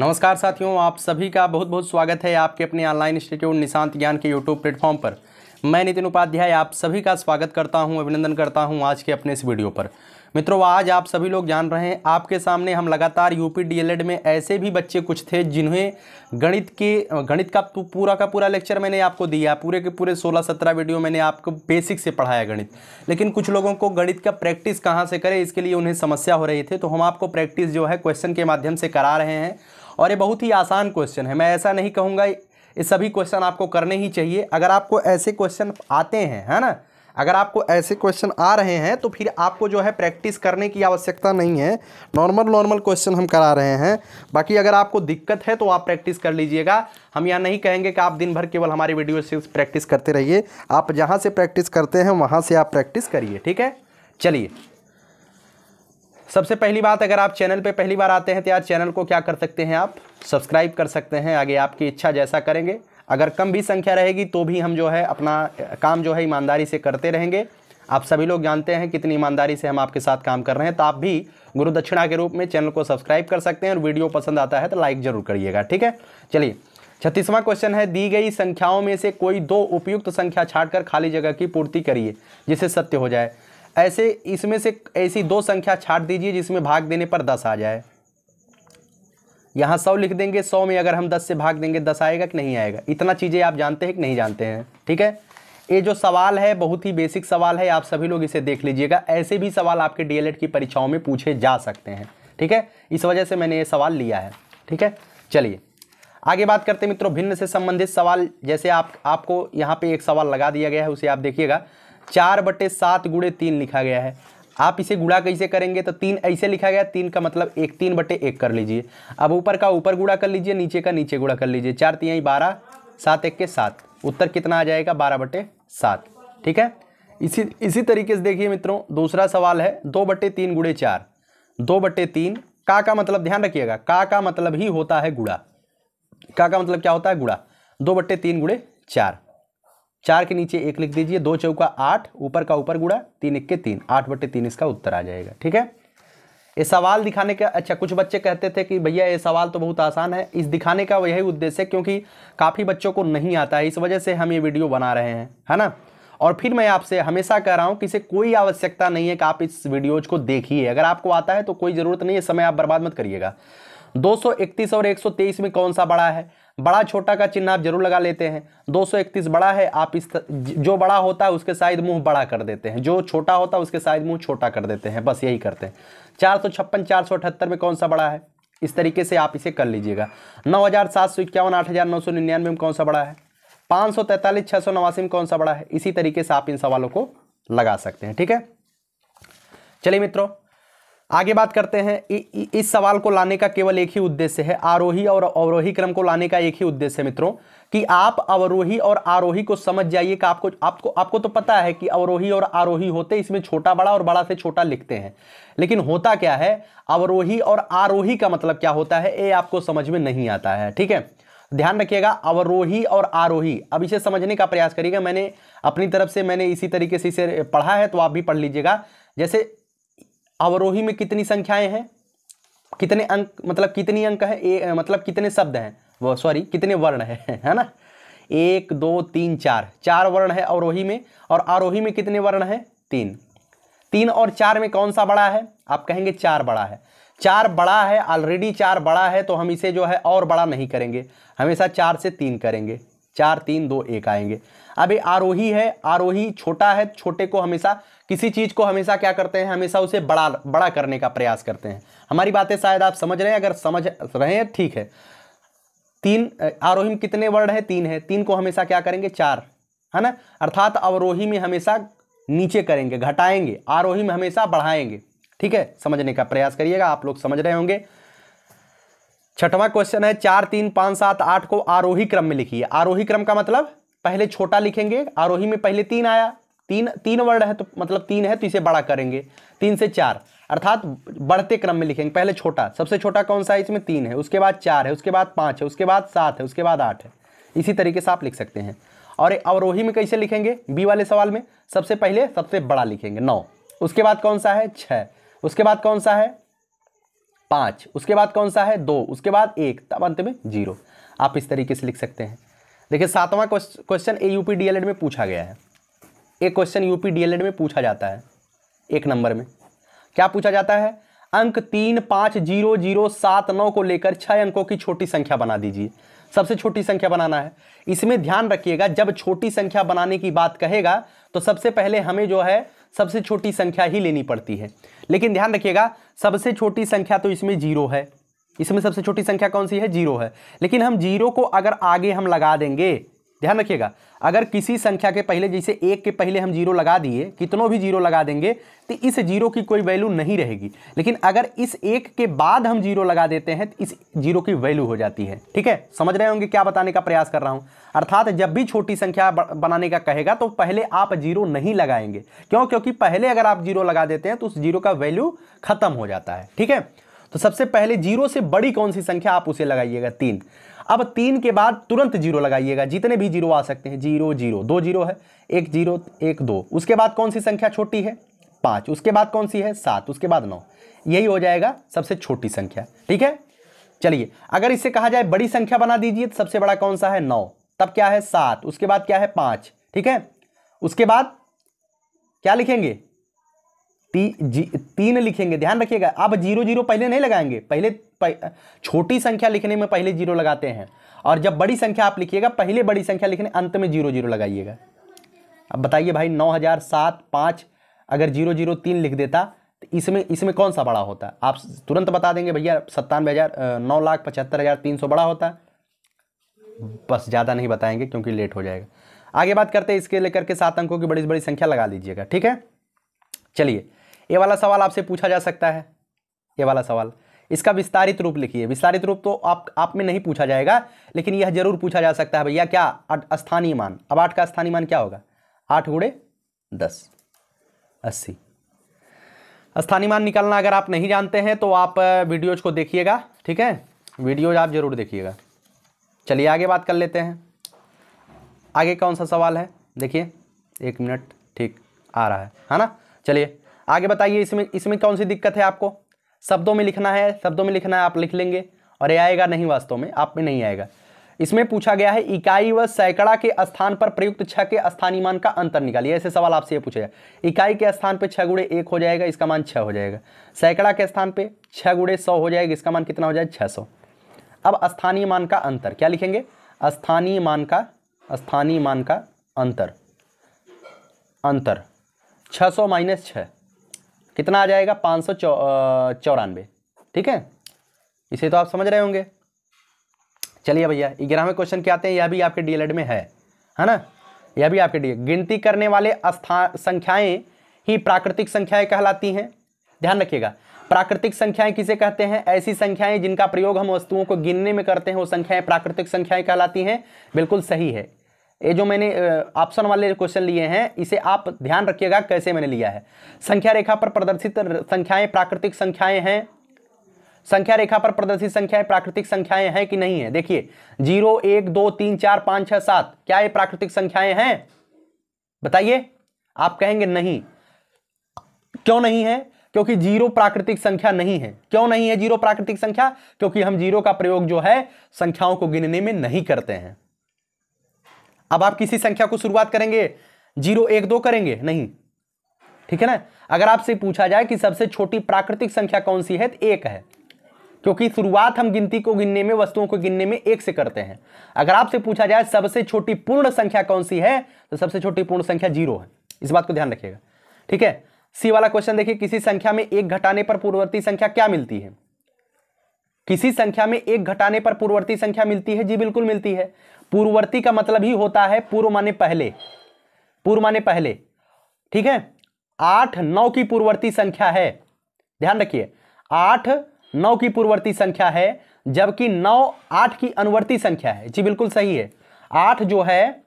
नमस्कार साथियों, आप सभी का बहुत बहुत स्वागत है आपके अपने ऑनलाइन इंस्टीट्यूट निशांत ज्ञान के यूट्यूब प्लेटफॉर्म पर। मैं नितिन उपाध्याय आप सभी का स्वागत करता हूं, अभिनंदन करता हूं आज के अपने इस वीडियो पर। मित्रों, आज आप सभी लोग जान रहे हैं आपके सामने हम लगातार यूपी डीएलएड में ऐसे भी बच्चे कुछ थे जिन्हें गणित का पूरा लेक्चर मैंने आपको दिया, पूरे के पूरे 16-17 वीडियो मैंने आपको बेसिक से पढ़ाया गणित। लेकिन कुछ लोगों को गणित का प्रैक्टिस कहाँ से करें, इसके लिए उन्हें समस्या हो रही थी, तो हम आपको प्रैक्टिस जो है क्वेश्चन के माध्यम से करा रहे हैं। और ये बहुत ही आसान क्वेश्चन है, मैं ऐसा नहीं कहूँगा ये सभी क्वेश्चन आपको करने ही चाहिए। अगर आपको ऐसे क्वेश्चन आते हैं, है ना, अगर आपको ऐसे क्वेश्चन आ रहे हैं तो फिर आपको जो है प्रैक्टिस करने की आवश्यकता नहीं है। नॉर्मल क्वेश्चन हम करा रहे हैं। बाकी अगर आपको दिक्कत है तो आप प्रैक्टिस कर लीजिएगा। हम यहाँ नहीं कहेंगे कि आप दिन भर केवल हमारी वीडियो से प्रैक्टिस करते रहिए। आप जहाँ से प्रैक्टिस करते हैं वहाँ से आप प्रैक्टिस करिए, ठीक है। चलिए, सबसे पहली बात, अगर आप चैनल पे पहली बार आते हैं तो यार चैनल को क्या कर सकते हैं, आप सब्सक्राइब कर सकते हैं। आगे आपकी इच्छा जैसा करेंगे। अगर कम भी संख्या रहेगी तो भी हम जो है अपना काम जो है ईमानदारी से करते रहेंगे। आप सभी लोग जानते हैं कितनी ईमानदारी से हम आपके साथ काम कर रहे हैं। तो आप भी गुरु दक्षिणा के रूप में चैनल को सब्सक्राइब कर सकते हैं और वीडियो पसंद आता है तो लाइक जरूर करिएगा, ठीक है। चलिए, 36वां क्वेश्चन है, दी गई संख्याओं में से कोई दो उपयुक्त संख्या छांटकर खाली जगह की पूर्ति करिए जिससे सत्य हो जाए। ऐसे इसमें से ऐसी दो संख्या छांट दीजिए जिसमें भाग देने पर 10 आ जाए। यहाँ 100 लिख देंगे, 100 में अगर हम 10 से भाग देंगे 10 आएगा कि नहीं आएगा। इतना चीज़ें आप जानते हैं कि नहीं जानते हैं, ठीक है। ये जो सवाल है बहुत ही बेसिक सवाल है, आप सभी लोग इसे देख लीजिएगा। ऐसे भी सवाल आपके डीएलएड की परीक्षाओं में पूछे जा सकते हैं, ठीक है। इस वजह से मैंने ये सवाल लिया है, ठीक है। चलिए आगे बात करते हैं मित्रों, भिन्न से संबंधित सवाल। जैसे आपको यहाँ पे एक सवाल लगा दिया गया है, उसे आप देखिएगा। 4/7 × 3 लिखा गया है। आप इसे गुणा कैसे करेंगे, तो 3 ऐसे लिखा गया, 3 का मतलब 1, 3/1 कर लीजिए। अब ऊपर का ऊपर गुणा कर लीजिए, नीचे का नीचे गुणा कर लीजिए। 4 3 12, 7 1 के 7, उत्तर कितना आ जाएगा, 12/7, ठीक है। इसी तरीके से देखिए मित्रों, दूसरा सवाल है 2/3 × 4। 2/3 का मतलब ध्यान रखिएगा, का मतलब ही होता है गुणा। का मतलब क्या होता है, गुणा। 2/3 × 4, 4 के नीचे 1 लिख दीजिए। 2 चौका 8, ऊपर का ऊपर गुणा, 3 1 के 3, 8/3 इसका उत्तर आ जाएगा, ठीक है। ये सवाल दिखाने का, अच्छा कुछ बच्चे कहते थे कि भैया ये सवाल तो बहुत आसान है। इस दिखाने का यही उद्देश्य है क्योंकि काफ़ी बच्चों को नहीं आता है, इस वजह से हम ये वीडियो बना रहे हैं, है ना। और फिर मैं आपसे हमेशा कह रहा हूँ कि इसे कोई आवश्यकता नहीं है कि आप इस वीडियोज को देखिए। अगर आपको आता है तो कोई ज़रूरत नहीं है, समय आप बर्बाद मत करिएगा। 231 और 123 में कौन सा बड़ा है, बड़ा छोटा का चिन्ह आप जरूर लगा लेते हैं। 231 बड़ा है, आप जो बड़ा होता है उसके साइड मुंह बड़ा कर देते हैं, जो छोटा होता है उसके साइड मुंह छोटा कर देते हैं, बस यही करते हैं। 456 478 में कौन सा बड़ा है, इस तरीके से आप इसे कर लीजिएगा। 9751 8999 में कौन सा बड़ा है, 543 689 में कौन सा बड़ा है। इसी तरीके से आप इन सवालों को लगा सकते हैं, ठीक है। चलिए मित्रों आगे बात करते हैं। इस सवाल को लाने का केवल एक ही उद्देश्य है, आरोही और अवरोही क्रम को लाने का एक ही उद्देश्य है मित्रों, कि आप अवरोही और आरोही को समझ जाइए कि आपको तो पता है कि अवरोही और आरोही होते, इसमें छोटा बड़ा और बड़ा से छोटा लिखते हैं। लेकिन होता क्या है, अवरोही और आरोही का मतलब क्या होता है, ये आपको समझ में नहीं आता है, ठीक है। ध्यान रखिएगा, अवरोही और आरोही, अब इसे समझने का प्रयास करिएगा। मैंने अपनी तरफ से मैंने इसी तरीके से इसे पढ़ा है, तो आप भी पढ़ लीजिएगा। जैसे अवरोही में कितनी संख्याएं हैं, कितने अंक, मतलब कितनी अंक है, मतलब कितने शब्द हैं, वो सॉरी कितने वर्ण है ना। 1 2 3 4 वर्ण है अवरोही में, और आरोही में कितने वर्ण है, 3। 3 और 4 में कौन सा बड़ा है, आप कहेंगे 4 बड़ा है। 4 बड़ा है, ऑलरेडी 4 बड़ा है, तो हम इसे जो है और बड़ा नहीं करेंगे, हमेशा 4 से 3 करेंगे। 4 3 2 1 आएंगे। अब ये आरोही है, आरोही छोटा है, छोटे को हमेशा, किसी चीज को हमेशा क्या करते हैं, हमेशा उसे बड़ा करने का प्रयास करते हैं। हमारी बातें शायद आप समझ रहे हैं, अगर समझ रहे हैं ठीक है। 3 आरोही में कितने वर्ण है, 3 है, 3 को हमेशा क्या करेंगे, 4, है ना। अर्थात अवरोही में हमेशा नीचे करेंगे, घटाएंगे, आरोही में हमेशा बढ़ाएंगे, ठीक है। समझने का प्रयास करिएगा, आप लोग समझ रहे होंगे। 6वां क्वेश्चन है, 4 3 5 7 8 को आरोही क्रम में लिखिए। आरोही क्रम का मतलब पहले छोटा लिखेंगे, आरोही में पहले 3 आया, 3 वर्ण है तो मतलब 3 है तो इसे बड़ा करेंगे, 3 से 4, अर्थात बढ़ते क्रम में लिखेंगे। पहले छोटा, सबसे छोटा कौन सा है, इसमें 3 है, उसके बाद 4 है, उसके बाद 5 है, उसके बाद 7 है, उसके बाद 8 है। इसी तरीके से आप लिख सकते हैं। और अवरोही में कैसे लिखेंगे, बी वाले सवाल में सबसे पहले सबसे बड़ा लिखेंगे 9, उसके बाद कौन सा है 6, उसके बाद कौन सा है 5, उसके बाद कौन सा है 2, उसके बाद 1, तब अंत में 0। आप इस तरीके से लिख सकते हैं। देखिए 7वां क्वेश्चन यूपी डीएलएड में पूछा गया है। एक क्वेश्चन यूपी डीएलएड में पूछा जाता है 1 नंबर में। क्या पूछा जाता है? अंक 3, 5, 0, 0, 7, 9 को लेकर 6 अंकों की छोटी संख्या बना दीजिए। सबसे छोटी संख्या बनाना है। इसमें ध्यान रखिएगा, जब छोटी संख्या बनाने की बात कहेगा तो सबसे पहले हमें जो है सबसे छोटी संख्या ही लेनी पड़ती है। लेकिन ध्यान रखिएगा, सबसे छोटी संख्या तो इसमें 0 है। इसमें सबसे छोटी संख्या कौन सी है? 0 है। लेकिन हम 0 को अगर आगे हम लगा देंगे, ध्यान रखिएगा, अगर किसी संख्या के पहले, जैसे 1 के पहले हम 0 लगा दिए, कितनों भी 0 लगा देंगे तो इस 0 की कोई वैल्यू नहीं रहेगी। लेकिन अगर इस 1 के बाद हम 0 लगा देते हैं तो इस 0 की वैल्यू हो जाती है। ठीक है, समझ रहे होंगे क्या बताने का प्रयास कर रहा हूं। अर्थात जब भी छोटी संख्या बनाने का कहेगा तो पहले आप 0 नहीं लगाएंगे। क्यों? क्योंकि पहले अगर आप 0 लगा देते हैं तो उस 0 का वैल्यू खत्म हो जाता है। ठीक है, तो सबसे पहले 0 से बड़ी कौन सी संख्या, आप उसे लगाइएगा 3। अब 3 के बाद तुरंत 0 लगाइएगा, जितने भी 0 आ सकते हैं। 0, 0, 2 0 है, 1 0, 1 2। उसके बाद कौन सी संख्या छोटी है? 5। उसके बाद कौन सी है? 7। उसके बाद 9। यही हो जाएगा सबसे छोटी संख्या। ठीक है, चलिए अगर इससे कहा जाए बड़ी संख्या बना दीजिए तो सबसे बड़ा कौन सा है? 9। तब क्या है? 7। उसके बाद क्या है? 5। ठीक है, उसके बाद क्या लिखेंगे? 3 लिखेंगे। ध्यान रखिएगा, अब 0 0 पहले नहीं लगाएंगे। पहले छोटी संख्या लिखने में पहले 0 लगाते हैं, और जब बड़ी संख्या आप लिखिएगा पहले बड़ी संख्या लिखने अंत में 0 0 लगाइएगा। अब बताइए भाई, 9007 5 अगर 0 0 3 लिख देता तो इसमें कौन सा बड़ा होता? आप तुरंत बता देंगे भैया 9,75,300 बड़ा होता। बस ज़्यादा नहीं बताएंगे क्योंकि लेट हो जाएगा। आगे बात करते हैं, इसके लेकर के 7 अंकों की बड़ी से बड़ी संख्या लगा लीजिएगा। ठीक है, चलिए ये वाला सवाल आपसे पूछा जा सकता है। ये वाला सवाल, इसका विस्तारित रूप लिखिए। विस्तारित रूप तो आप में नहीं पूछा जाएगा, लेकिन यह जरूर पूछा जा सकता है भैया क्या? स्थानीय मान। अब 8 का स्थानीय मान क्या होगा? 8 गुणे 10 80। स्थानीय मान निकालना अगर आप नहीं जानते हैं तो आप वीडियोज को देखिएगा। ठीक है, वीडियोज आप जरूर देखिएगा। चलिए आगे बात कर लेते हैं। आगे कौन सा सवाल है? देखिए 1 मिनट, ठीक आ रहा है ना। चलिए आगे बताइए, इसमें कौन सी दिक्कत है आपको? शब्दों में लिखना है, शब्दों में लिखना है, आप लिख लेंगे और ये आएगा नहीं, वास्तव में आप में नहीं आएगा। इसमें पूछा गया है इकाई व सैकड़ा के स्थान पर प्रयुक्त 6 के स्थानीय मान का अंतर निकालिए। ऐसे सवाल आपसे ये पूछेगा। इकाई के स्थान पे 6 गुणे 1 हो जाएगा, इसका मान 6 हो जाएगा। सैकड़ा के स्थान पे 6 गुणे 100 हो जाएगा, इसका मान कितना हो जाएगा? 600। अब स्थानीय मान का अंतर क्या लिखेंगे? स्थानीय मान का अंतर 600 माइनस 6 कितना आ जाएगा? 594। ठीक है, इसे तो आप समझ रहे होंगे। चलिए भैया 11वें क्वेश्चन के आते हैं। यह भी आपके डीएलएड में है ना। यह भी आपके गिनती करने वाले संख्याएं ही प्राकृतिक संख्याएं कहलाती हैं। ध्यान रखिएगा, प्राकृतिक संख्याएं किसे कहते हैं? ऐसी संख्याएं जिनका प्रयोग हम वस्तुओं को गिनने में करते हैं, वो संख्याएं प्राकृतिक संख्याएं कहलाती हैं। बिल्कुल सही है। ये जो मैंने ऑप्शन वाले क्वेश्चन लिए हैं, इसे आप ध्यान रखिएगा कैसे मैंने लिया है। संख्या रेखा पर प्रदर्शित संख्याएं प्राकृतिक संख्याएं हैं। संख्या रेखा पर प्रदर्शित संख्याएं प्राकृतिक संख्याएं हैं कि नहीं है? देखिए 0 1 2 3 4 5 6 7, क्या ये प्राकृतिक संख्याएं हैं? बताइए। आप कहेंगे नहीं। क्यों नहीं है? क्योंकि 0 प्राकृतिक संख्या नहीं है। क्यों नहीं है 0 प्राकृतिक संख्या? क्योंकि हम 0 का प्रयोग जो है संख्याओं को गिनने में नहीं करते हैं। अब आप किसी संख्या को शुरुआत करेंगे 0 1 2 करेंगे नहीं, ठीक है ना। अगर आपसे पूछा जाए कि सबसे छोटी प्राकृतिक संख्या कौन सी है तो 1 है, क्योंकि शुरुआत हम गिनती को गिनने में, वस्तुओं को गिनने में 1 से करते हैं। अगर आपसे पूछा जाए सबसे छोटी पूर्ण संख्या कौन सी है तो सबसे छोटी पूर्ण संख्या 0 है। इस बात को ध्यान रखिएगा, ठीक है। सी वाला क्वेश्चन देखिए, किसी संख्या में 1 घटाने पर पूर्ववर्ती संख्या क्या मिलती है? किसी संख्या में 1 घटाने पर पूर्ववर्ती संख्या मिलती है। जी बिल्कुल मिलती है। पूर्ववर्ती का मतलब ही होता है पूर्व माने पहले, पूर्व माने पहले, ठीक है। 8 9 की पूर्ववर्ती संख्या है, ध्यान रखिए 8 9 की पूर्ववर्ती संख्या है, जबकि 9 8 की अनुवर्ती संख्या है। जी बिल्कुल सही है। 8 जो है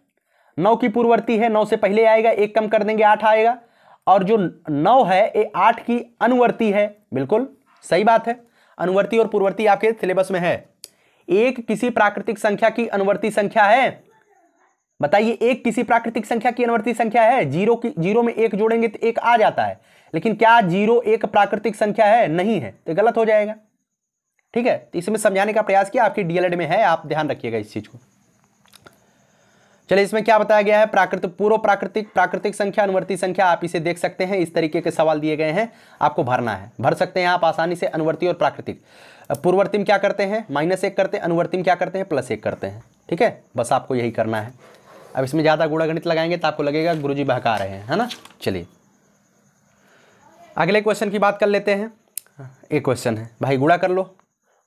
9 की पूर्ववर्ती है, 9 से पहले आएगा, 1 कम कर देंगे 8 आएगा, और जो 9 है ये 8 की अनुवर्ती है। बिल्कुल सही बात है। अनुवर्ती और पूर्ववर्ती आपके सिलेबस में है। 1 किसी प्राकृतिक संख्या की अनुवर्ती संख्या है? बताइए, 1 किसी प्राकृतिक संख्या की अनुवर्ती संख्या है? 0 में 1 जोड़ेंगे तो 1 आ जाता है, लेकिन क्या 0 एक प्राकृतिक संख्या है? नहीं है, तो गलत हो जाएगा। ठीक है, तो इसमें समझाने का प्रयास किया, आपकी डीएलएड में है, आप ध्यान रखिएगा इस चीज को। चलिए, इसमें क्या बताया गया है, पूर्व प्राकृतिक संख्या, अनुवर्ती संख्या, आप इसे देख सकते हैं, इस तरीके के सवाल दिए गए हैं, आपको भरना है, भर सकते हैं आप आसानी से, अनुवर्ती और प्राकृतिक। पूर्ववर्ती में क्या करते हैं, -1 करते हैं, अनुवर्ती में क्या करते हैं, +1 करते हैं, ठीक है, बस आपको यही करना है। अब इसमें ज़्यादा गुणागणित लगाएंगे तो आपको लगेगा गुरुजी बहका रहे हैं, है ना। चलिए अगले क्वेश्चन की बात कर लेते हैं। एक क्वेश्चन है भाई, गुणा कर लो,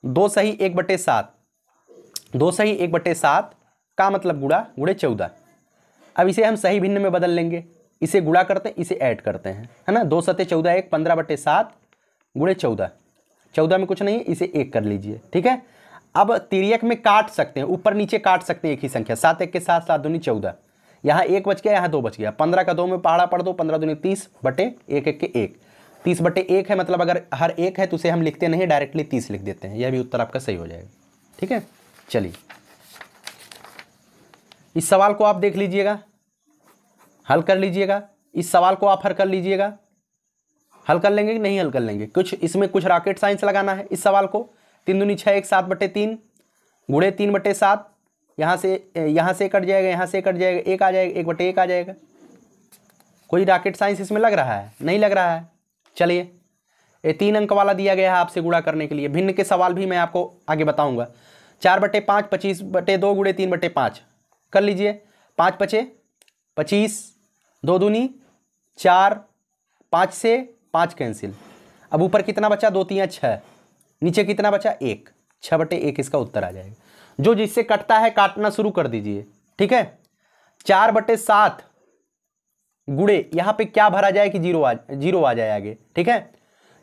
2 सही 1/7, 2 सही 1/7 का मतलब गुणे 14। अब इसे हम सही भिन्न में बदल लेंगे, इसे गुणा करते हैं, इसे ऐड करते हैं, है ना। 2 सते 14, 1 15/7 गुणे 14, 14 में कुछ नहीं, इसे 1 कर लीजिए, ठीक है। अब तिर्यक में काट सकते हैं, ऊपर नीचे काट सकते हैं एक ही संख्या, 7 1 के 7, 7 दूनी 14, यहाँ 1 बच गया, यहाँ 2 बच गया, 15 का 2 में पहाड़ा पढ़ दो, 15 दूनी 30 बटे 1 1 के 1, 30/1 है, मतलब अगर हर एक है तो उसे हम लिखते नहीं, डायरेक्टली 30 लिख देते हैं, यह भी उत्तर आपका सही हो जाएगा, ठीक है। चलिए इस सवाल को आप देख लीजिएगा, हल कर लीजिएगा, इस सवाल को आप हल कर लीजिएगा। हल कर लेंगे कि नहीं हल कर लेंगे, कुछ इसमें कुछ रॉकेट साइंस लगाना है इस सवाल को। 3 दूनी 6 1 7/3 गुणे 3/7, यहाँ से कट जाएगा, यहाँ से कट जाएगा, 1 आ जाएगा, 1/1 आ जाएगा। कोई रॉकेट साइंस इसमें लग रहा है, नहीं लग रहा है। चलिए ये 3 अंक वाला दिया गया है आपसे गुणा करने के लिए, भिन्न के सवाल भी मैं आपको आगे बताऊंगा। 4/5 25/2 गुणे 3/5 कर लीजिए, 5 बचे 25, 2 दूनी 4, 5 से 5 कैंसिल। अब ऊपर कितना बचा, 2 3 6, नीचे कितना बचा 1, 6/1 इसका उत्तर आ जाएगा। जो जिससे कटता है काटना शुरू कर दीजिए, ठीक है। 4/7 गुणे, यहाँ पे क्या भरा जाए कि जीरो आ जाए आगे, ठीक है।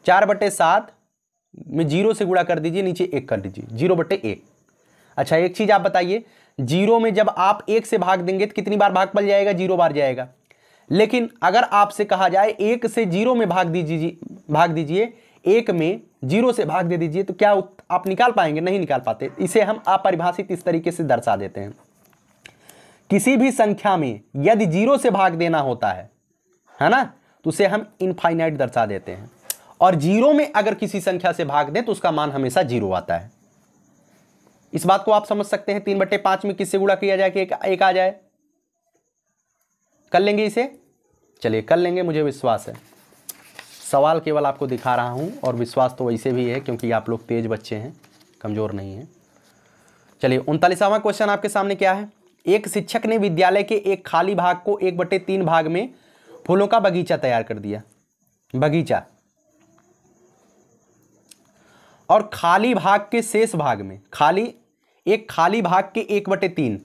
4/7 में 0 से गुणा कर दीजिए, नीचे 1 कर दीजिए, 0/1। अच्छा एक चीज आप बताइए, 0 में जब आप 1 से भाग देंगे तो कितनी बार भागफल जाएगा, 0 बार जाएगा। लेकिन अगर आपसे कहा जाए 1 से 0 में भाग दीजिए, 1 में 0 से भाग दे दीजिए, तो क्या आप निकाल पाएंगे, नहीं निकाल पाते। इसे हम अपरिभाषित इस तरीके से दर्शा देते हैं, किसी भी संख्या में यदि 0 से भाग देना होता है ना, तो उसे हम इनफाइनाइट दर्शा देते हैं, और 0 में अगर किसी संख्या से भाग दें तो उसका मान हमेशा 0 आता है। इस बात को आप समझ सकते हैं। 3/5 में किससे गुणा किया जाए कि एक आ जाए, कर लेंगे इसे, चलिए कर लेंगे, मुझे विश्वास है। सवाल केवल आपको दिखा रहा हूं, और विश्वास तो वैसे भी है क्योंकि आप लोग तेज बच्चे हैं, कमजोर नहीं हैं। चलिए 39वां क्वेश्चन आपके सामने क्या है। एक शिक्षक ने विद्यालय के एक खाली भाग को 1/3 भाग में फूलों का बगीचा तैयार कर दिया, बगीचा, और खाली भाग के शेष भाग में, खाली भाग के 1/3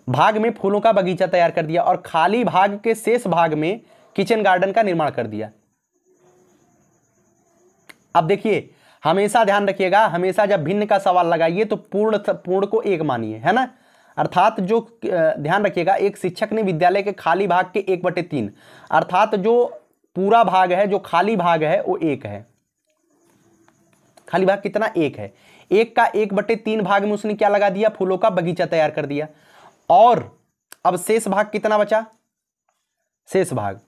भाग में फूलों का बगीचा तैयार कर दिया, और खाली भाग के शेष भाग में किचन गार्डन का निर्माण कर दिया। अब देखिए, हमेशा ध्यान रखिएगा, हमेशा जब भिन्न का सवाल लगाइए तो पूर्ण को 1 मानिए, है ना। अर्थात जो ध्यान रखिएगा, एक शिक्षक ने विद्यालय के खाली भाग के 1/3, अर्थात जो पूरा भाग है, जो खाली भाग है वो 1 है। खाली भाग कितना, 1 है। 1 का 1/3 भाग में उसने क्या लगा दिया, फूलों का बगीचा तैयार कर दिया। और अब शेष भाग कितना बचा, शेष भाग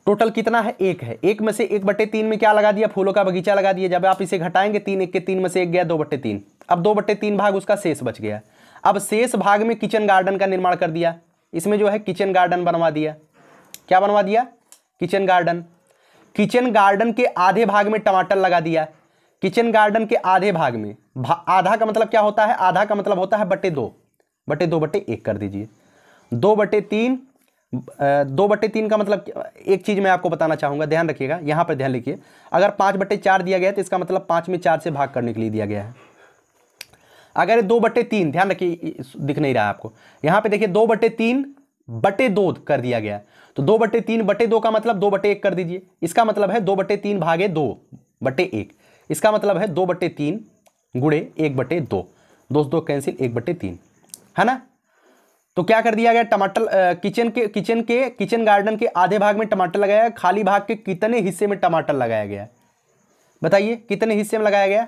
टोटल कितना है, 1 है। 1 में से 1/3 में क्या लगा दिया, फूलों का बगीचा लगा दिया। जब आप इसे घटाएंगे, 3 1 के 3 में से 1 गया, 2/3। अब 2/3 भाग उसका शेष बच गया। अब शेष भाग में किचन गार्डन का निर्माण कर दिया, इसमें जो है किचन गार्डन बनवा दिया। क्या बनवा दिया, किचन गार्डन। किचन गार्डन के आधे भाग में टमाटर लगा दिया। किचन गार्डन के आधे भाग में, आधा का मतलब क्या होता है, आधा का मतलब होता है /2, /2/1 कर दीजिए। 2/3 का मतलब, एक चीज मैं आपको बताना चाहूंगा, ध्यान रखिएगा, यहां पर ध्यान लिखिए। अगर 5/4 दिया गया है तो इसका मतलब 5 में 4 से भाग करने के लिए दिया गया है। अगर 2/3, ध्यान रखिए, दिख नहीं रहा है आपको, यहां पे देखिए 2/3/2 कर दिया गया, तो 2/3/2 का मतलब 2/1 कर दीजिए। इसका मतलब है 2/3 भागे 2/1, इसका मतलब है 2/3 गुणे 1/2, 2 कैंसिल, 1/3, है ना। तो क्या कर दिया गया, टमाटर, किचन गार्डन के आधे भाग में टमाटर लगाया। खाली भाग के कितने हिस्से में टमाटर लगाया गया, बताइए कितने हिस्से में लगाया गया,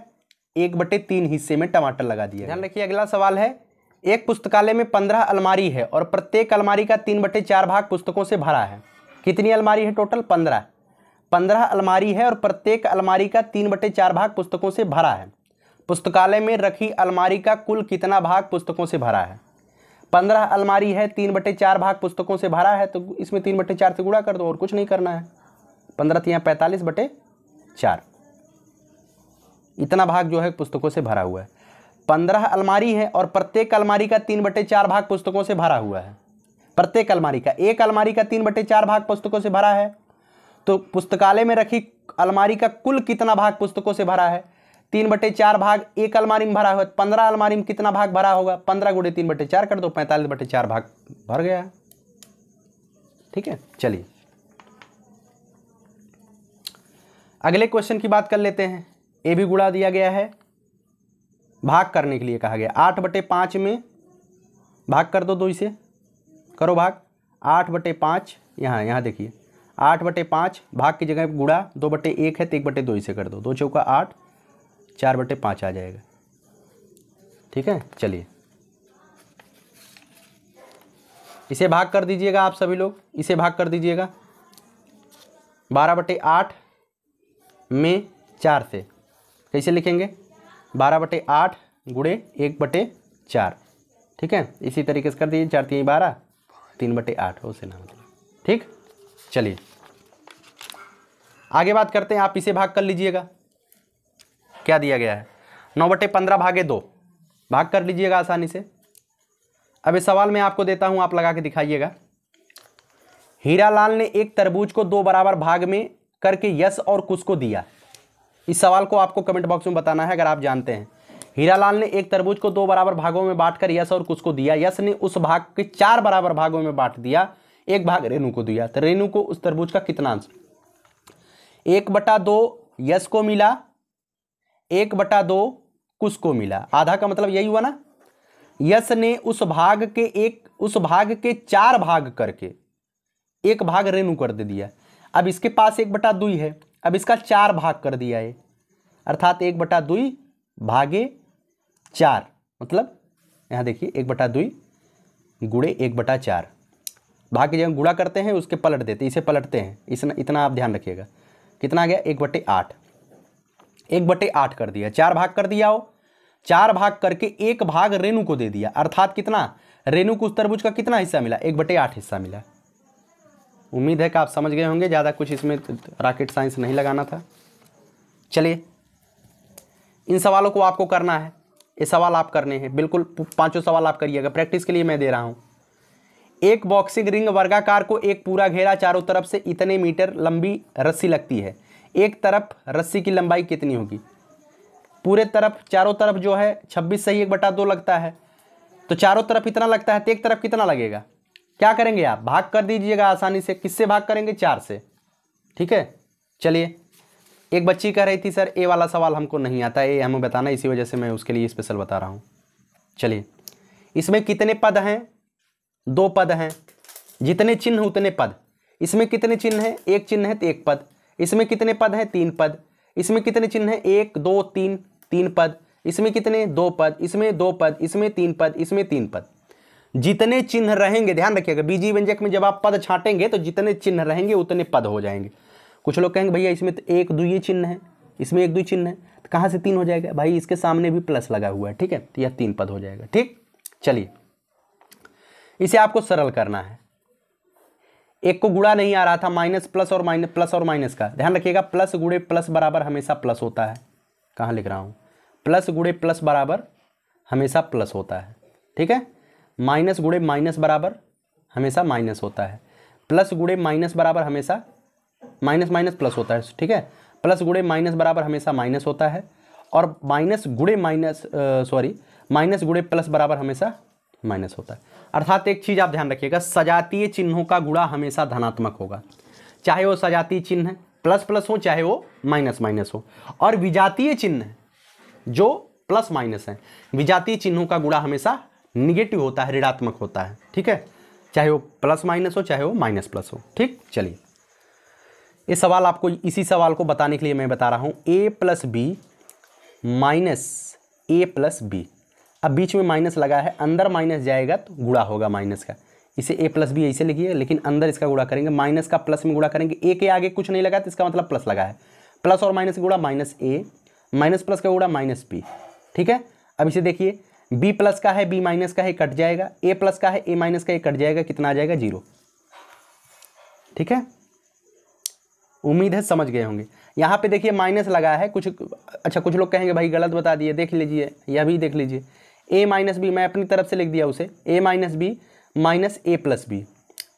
1/3 हिस्से में टमाटर लगा दिया। ध्यान रखिए, अगला सवाल है, एक पुस्तकालय में 15 अलमारी है और प्रत्येक अलमारी का 3/4 भाग पुस्तकों से भरा है। कितनी अलमारी है टोटल, 15 अलमारी है और प्रत्येक अलमारी का 3/4 भाग पुस्तकों से भरा है। पुस्तकालय में रखी अलमारी का कुल कितना भाग पुस्तकों से भरा है? 15 अलमारी है, 3/4 भाग पुस्तकों से भरा है, तो इसमें 3/4 से गुणा कर दो और कुछ नहीं करना है। 15 3 45/4, इतना भाग जो है पुस्तकों से भरा हुआ है। 15 अलमारी है और प्रत्येक अलमारी का 3/4 भाग पुस्तकों से भरा हुआ है। प्रत्येक अलमारी का, एक अलमारी का 3/4 भाग पुस्तकों से भरा है, तो पुस्तकालय में रखी अलमारी का कुल कितना भाग पुस्तकों से भरा है? 3/4 भाग एक अलमारी में भरा हुआ है, 15 अलमारी में कितना भाग भरा होगा? 15 × 3/4 कर दो, 45/4 भाग भर गया। ठीक है, चलिए अगले क्वेश्चन की बात कर लेते हैं। ए भी गुणा दिया गया है, भाग करने के लिए कहा गया। 8/5 में भाग कर दो, 2 से करो भाग। 8/5 यहाँ देखिए, 8/5 भाग की जगह गुणा 2/1 है तो 1/2 से कर दो, 2 चौका 8, 4/5 आ जाएगा। ठीक है, चलिए इसे भाग कर दीजिएगा आप सभी लोग, इसे भाग कर दीजिएगा। 12/8 में 4 से कैसे लिखेंगे? 12/8 गुणे 1/4। ठीक है, इसी तरीके से कर दीजिए। 4 3 12, 3/8 हो से ना मतलब। ठीक, चलिए आगे बात करते हैं। आप इसे भाग कर लीजिएगा, क्या दिया गया है? 9/15 भागे 2, भाग कर लीजिएगा आसानी से। अब इस सवाल में आपको देता हूं, आप लगा के दिखाइएगा। हीरालाल ने एक तरबूज को 2 बराबर भाग में करके यश और कुश को दिया। इस सवाल को आपको कमेंट बॉक्स में बताना है अगर आप जानते हैं। हीरालाल ने एक तरबूज को 2 बराबर भागों में बांटकर यश और कुश को दिया। यश ने उस भाग के 4 बराबर भागों में बांट दिया, 1 भाग रेणु को दिया। तो रेणु को उस तरबूज का कितना अंश? 1/2 यश को मिला, 1/2 कुश को मिला। आधा का मतलब यही हुआ ना। यश ने उस भाग के 4 भाग करके 1 भाग रेणु कर दे दिया। अब इसके पास 1/2 है, अब इसका 4 भाग कर दिया है, अर्थात 1/2 भागे 4, मतलब यहाँ देखिए 1/2 गुणे 1/4। भाग की जगह गुणा करते हैं, उसके पलट देते, इसे पलटते हैं। इतना आप ध्यान रखिएगा। कितना आ गया? 1/8। 1/8 कर दिया, 4 भाग कर दिया हो, 4 भाग करके 1 भाग रेणु को दे दिया, अर्थात कितना? रेणु को उस तरबूज का कितना हिस्सा मिला? 1/8 हिस्सा मिला। उम्मीद है कि आप समझ गए होंगे, ज़्यादा कुछ इसमें रॉकेट साइंस नहीं लगाना था। चलिए इन सवालों को आपको करना है, ये सवाल आप करने हैं, बिल्कुल 5 सवाल आप करिएगा, प्रैक्टिस के लिए मैं दे रहा हूँ। एक बॉक्सिंग रिंग वर्गाकार को एक पूरा घेरा, चारों तरफ से इतने मीटर लंबी रस्सी लगती है। एक तरफ रस्सी की लंबाई कितनी होगी? पूरे तरफ, चारों तरफ जो है 26 सही 1/2 लगता है, तो चारों तरफ इतना लगता है, तो एक तरफ कितना लगेगा? क्या करेंगे आप? भाग कर दीजिएगा आसानी से। किससे भाग करेंगे? 4 से। ठीक है, चलिए एक बच्ची कह रही थी सर ए वाला सवाल हमको नहीं आता, ये हमें बताना, इसी वजह से मैं उसके लिए स्पेशल बता रहा हूँ। चलिए इसमें कितने पद हैं? 2 पद हैं। जितने चिन्ह उतने पद। इसमें कितने चिन्ह हैं? 1 चिन्ह है तो 1 पद। इसमें कितने पद हैं? 3 पद। इसमें कितने चिन्ह हैं? 1 2 3, 3 पद। इसमें कितने? 2 पद। इसमें 2 पद, इसमें 3 पद, इसमें 3 पद। जितने चिन्ह रहेंगे, ध्यान रखिएगा, बीजी व्यंजक में जब आप पद छांटेंगे तो जितने चिन्ह रहेंगे उतने पद हो जाएंगे। कुछ लोग कहेंगे भैया इसमें तो 1 2 ये चिन्ह है, इसमें 1 2 चिन्ह है, तो कहाँ से 3 हो जाएगा? भाई इसके सामने भी प्लस लगा हुआ है, ठीक है, तो यह 3 पद हो जाएगा। ठीक, चलिए इसे आपको सरल करना है। एक को गुणा नहीं आ रहा था, माइनस प्लस और माइनस, प्लस और माइनस का ध्यान रखिएगा। प्लस गुणे प्लस बराबर हमेशा प्लस होता है। कहाँ लिख रहा हूँ? प्लस गुणे प्लस बराबर हमेशा प्लस होता है। ठीक है, माइनस गुणे माइनस बराबर हमेशा माइनस होता है। प्लस गुणे माइनस बराबर हमेशा माइनस माइनस प्लस होता है। ठीक है, प्लस गुणे माइनस बराबर हमेशा माइनस होता है, और माइनस गुणे माइनस माइनस गुणे प्लस बराबर हमेशा माइनस होता है। अर्थात एक चीज़ आप ध्यान रखिएगा, सजातीय चिन्हों का गुणा हमेशा धनात्मक होगा, चाहे वो सजातीय चिन्ह प्लस प्लस हो, चाहे वो माइनस माइनस हो। और विजातीय चिन्ह जो प्लस माइनस है, विजातीय चिन्हों का गुणा हमेशा निगेटिव होता है, ऋणात्मक होता है। ठीक है, चाहे वो प्लस माइनस हो, चाहे वो माइनस प्लस हो। ठीक, चलिए ये सवाल आपको, इसी सवाल को बताने के लिए मैं बता रहा हूँ। a + b minus a + b। अब बीच में माइनस लगा है, अंदर माइनस जाएगा तो गुणा होगा माइनस का। इसे a + b ऐसे लिखिए, लेकिन अंदर इसका गुणा करेंगे, माइनस का प्लस में गुणा करेंगे। a के आगे कुछ नहीं लगा तो इसका मतलब प्लस लगा है। प्लस और माइनस का गुणा -a, माइनस प्लस का गुणा -b। ठीक है। अब इसे देखिए, बी प्लस का है, बी माइनस का है, कट जाएगा, ए प्लस का है, ए माइनस का है, कट जाएगा, कितना आ जाएगा 0। ठीक है, उम्मीद है समझ गए होंगे। यहाँ पे देखिए माइनस लगा है, कुछ अच्छा कुछ लोग कहेंगे भाई गलत बता दिए, देख लीजिए, यह भी देख लीजिए, ए माइनस बी, मैं अपनी तरफ से लिख दिया उसे, ए माइनस बी माइनस ए प्लस बी।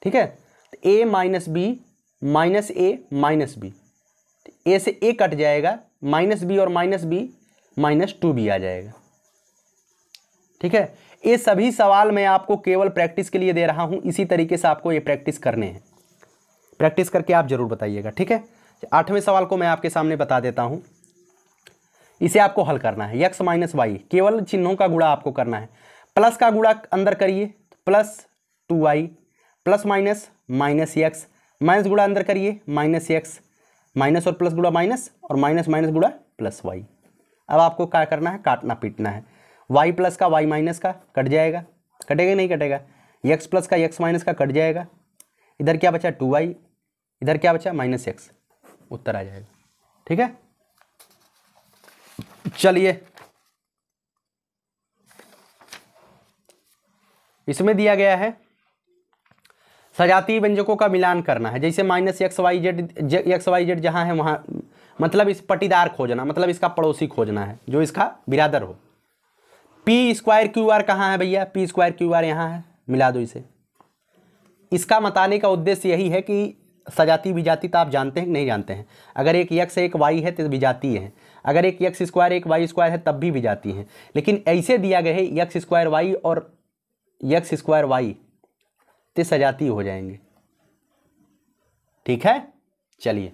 ठीक है, तो ए माइनस बी माइनस ए माइनस बी, ए से ए कट जाएगा, माइनस बी और माइनस बी माइनस 2b आ जाएगा। ठीक है, ये सभी सवाल मैं आपको केवल प्रैक्टिस के लिए दे रहा हूं, इसी तरीके से आपको ये प्रैक्टिस करने हैं, प्रैक्टिस करके आप जरूर बताइएगा। ठीक है, 8वें सवाल को मैं आपके सामने बता देता हूं, इसे आपको हल करना है। x माइनस वाई, केवल चिन्हों का गुणा आपको करना है। प्लस का गुणा अंदर करिए, plus 2y, plus minus minus x, minus गुणा अंदर करिए, माइनस एक्स, माइनस और प्लस गुणा माइनस, और माइनस माइनस गुणा प्लस वाई। अब आपको क्या करना है, काटना पीटना है। y प्लस का y माइनस का कट जाएगा, कटेगा नहीं कटेगा, x प्लस का x माइनस का कट जाएगा, इधर क्या बचा 2y, इधर क्या बचा माइनस एक्स, उत्तर आ जाएगा। ठीक है, चलिए इसमें दिया गया है सजातीय व्यंजकों का मिलान करना है। जैसे माइनस एक्स वाई जेड जहाँ है वहाँ, मतलब इस पटीदार खोजना, मतलब इसका पड़ोसी खोजना है जो इसका बिरादर हो। पी स्क्वायर क्यू आर कहाँ है भैया, पी स्क्वायर क्यू आर यहाँ है, मिला दो इसे। इसका बताने का उद्देश्य यही है कि सजाती विजाती तो आप जानते हैं कि नहीं जानते हैं। अगर एक एक्स एक वाई है तो विजाती है, अगर एक एक्स स्क्वायर एक वाई स्क्वायर है तब भी विजाती है, लेकिन ऐसे दिया गया है एक्स स्क्वायर वाई और एक्स स्क्वायर वाई तो सजाती हो जाएंगे। ठीक है, चलिए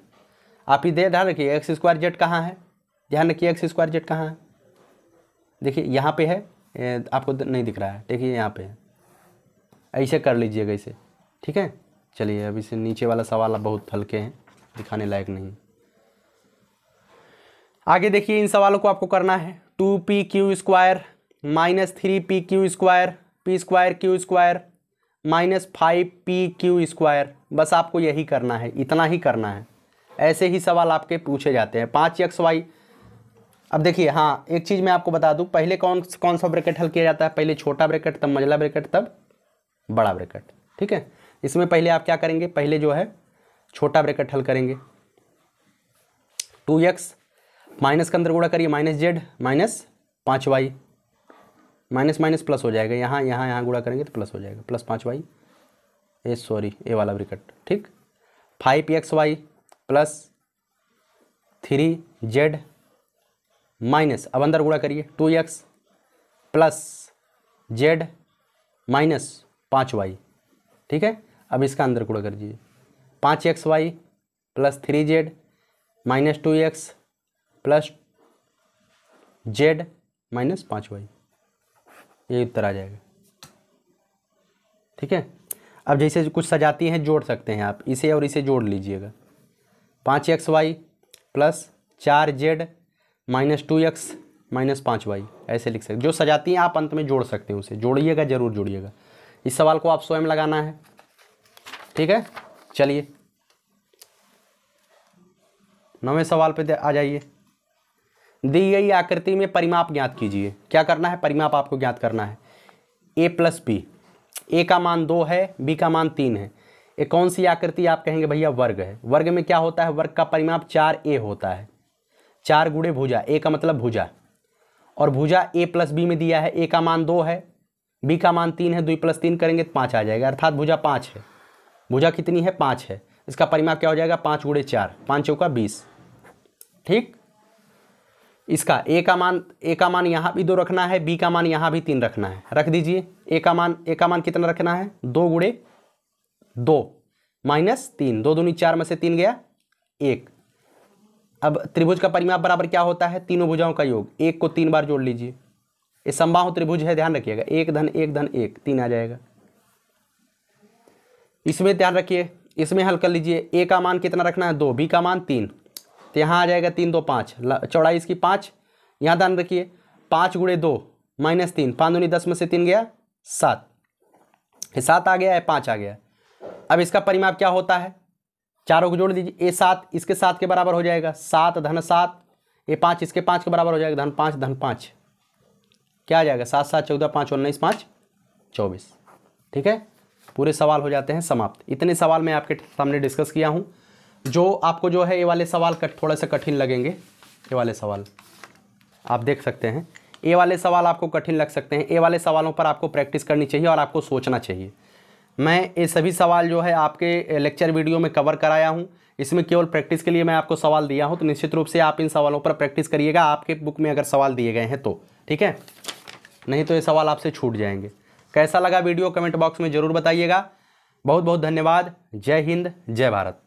आप इधर ध्यान रखिए, एक्स स्क्वायर जेड कहाँ है, ध्यान रखिए एक्स स्क्वायर जेड कहाँ है, देखिए यहाँ पे है, आपको नहीं दिख रहा है, देखिए यहाँ पे है, ऐसे कर लीजिएगा इसे। ठीक है, चलिए अब इसे नीचे वाला सवाल अब बहुत हल्के हैं, दिखाने लायक नहीं। आगे देखिए, इन सवालों को आपको करना है। 2p Q square minus 3p Q square, P square Q square minus 5p Q square, बस आपको यही करना है, इतना ही करना है। ऐसे ही सवाल आपके पूछे जाते हैं। 5xy, अब देखिए हाँ एक चीज़ मैं आपको बता दूं, पहले कौन सा ब्रैकेट हल किया जाता है, पहले छोटा ब्रैकेट, तब मझला ब्रैकेट, तब बड़ा ब्रैकेट। ठीक है, इसमें पहले आप क्या करेंगे, पहले जो है छोटा ब्रैकेट हल करेंगे। 2x माइनस का अंदर गुणा करिए, minus Z minus 5y, minus minus plus हो जाएगा, यहाँ गुणा करेंगे तो प्लस हो जाएगा, प्लस 5y, ए वाला ब्रैकेट। ठीक, 5xy प्लस 3z माइनस, अब अंदर गुणा करिए, 2x plus z minus 5y। ठीक है, अब इसका अंदर गुणा कर दीजिए, 5xy plus 3z minus 2x plus z minus 5y, ये उत्तर आ जाएगा। ठीक है, अब जैसे कुछ सजाती हैं जोड़ सकते हैं आप, इसे और इसे जोड़ लीजिएगा, 5xy plus 4z minus 2x minus 5y, ऐसे लिख सकते। जो सजाती हैं आप अंत में जोड़ सकते हैं, उसे जोड़िएगा, जरूर जोड़िएगा। इस सवाल को आप स्वयं लगाना है। ठीक है, चलिए 9वें सवाल पे आ जाइए। दी गई आकृति में परिमाप ज्ञात कीजिए। क्या करना है, परिमाप आपको ज्ञात करना है। a प्लस बी, ए का मान 2 है, बी का मान 3 है। ये कौन सी आकृति, आप कहेंगे भैया वर्ग है। वर्ग में क्या होता है, वर्ग का परिमाप 4a होता है, 4 गुणे भुजा, ए का मतलब भुजा, और भुजा a प्लस बी में दिया है, ए का मान 2 है, बी का मान 3 है, 2 प्लस 3 करेंगे तो 5 आ जाएगा, अर्थात भुजा 5 है। भुजा कितनी है, 5 है, इसका परिमाप क्या हो जाएगा, 5 गुणे 4, 5 चौका 20। ठीक, इसका ए का मान यहाँ भी 2 रखना है, बी का मान यहाँ भी 3 रखना है, रख दीजिए। ए का मान कितना रखना है, 2 गुणे 2 माइनस 3, 2 दूनी 4 में से 3 गया 1। अब त्रिभुज का परिमाप बराबर क्या होता है, तीनों भुजाओं का योग, 1 को 3 बार जोड़ लीजिए। ये समबाहु त्रिभुज है, ध्यान रखिएगा, 1 धन 1 धन 1, 3 आ जाएगा। इसमें ध्यान रखिए, इसमें हल कर लीजिए। ए का मान कितना रखना है, 2, बी का मान 3, तो यहाँ आ जाएगा 3 2 5, चौड़ाई इसकी 5। यहाँ ध्यान रखिए, 5 गुणे 2 माइनस 3, 5 दूनी 10 में से 3 गया 7, ये 7 आ गया है, 5 आ गया। अब इसका परिमाप क्या होता है, चारों को जोड़ दीजिए, ए 7 इसके 7 के बराबर हो जाएगा, 7 धन 7, ये 5 इसके 5 के बराबर हो जाएगा, धन 5 धन 5, क्या आ जाएगा, 7 7 14 5 19 5 24। ठीक है, पूरे सवाल हो जाते हैं समाप्त। इतने सवाल मैं आपके सामने डिस्कस किया हूँ। जो आपको जो है ये वाले सवाल थोड़ा सा कठिन लगेंगे, ये वाले सवाल आप देख सकते हैं, ये वाले सवाल आपको कठिन लग सकते हैं। ये वाले सवालों पर आपको प्रैक्टिस करनी चाहिए और आपको सोचना चाहिए। मैं ये सभी सवाल जो है आपके लेक्चर वीडियो में कवर कराया हूँ। इसमें केवल प्रैक्टिस के लिए मैं आपको सवाल दिया हूँ, तो निश्चित रूप से आप इन सवालों पर प्रैक्टिस करिएगा, आपके बुक में अगर सवाल दिए गए हैं तो। ठीक है, नहीं तो ये सवाल आपसे छूट जाएंगे। कैसा लगा वीडियो कमेंट बॉक्स में ज़रूर बताइएगा। बहुत बहुत धन्यवाद। जय हिंद, जय भारत।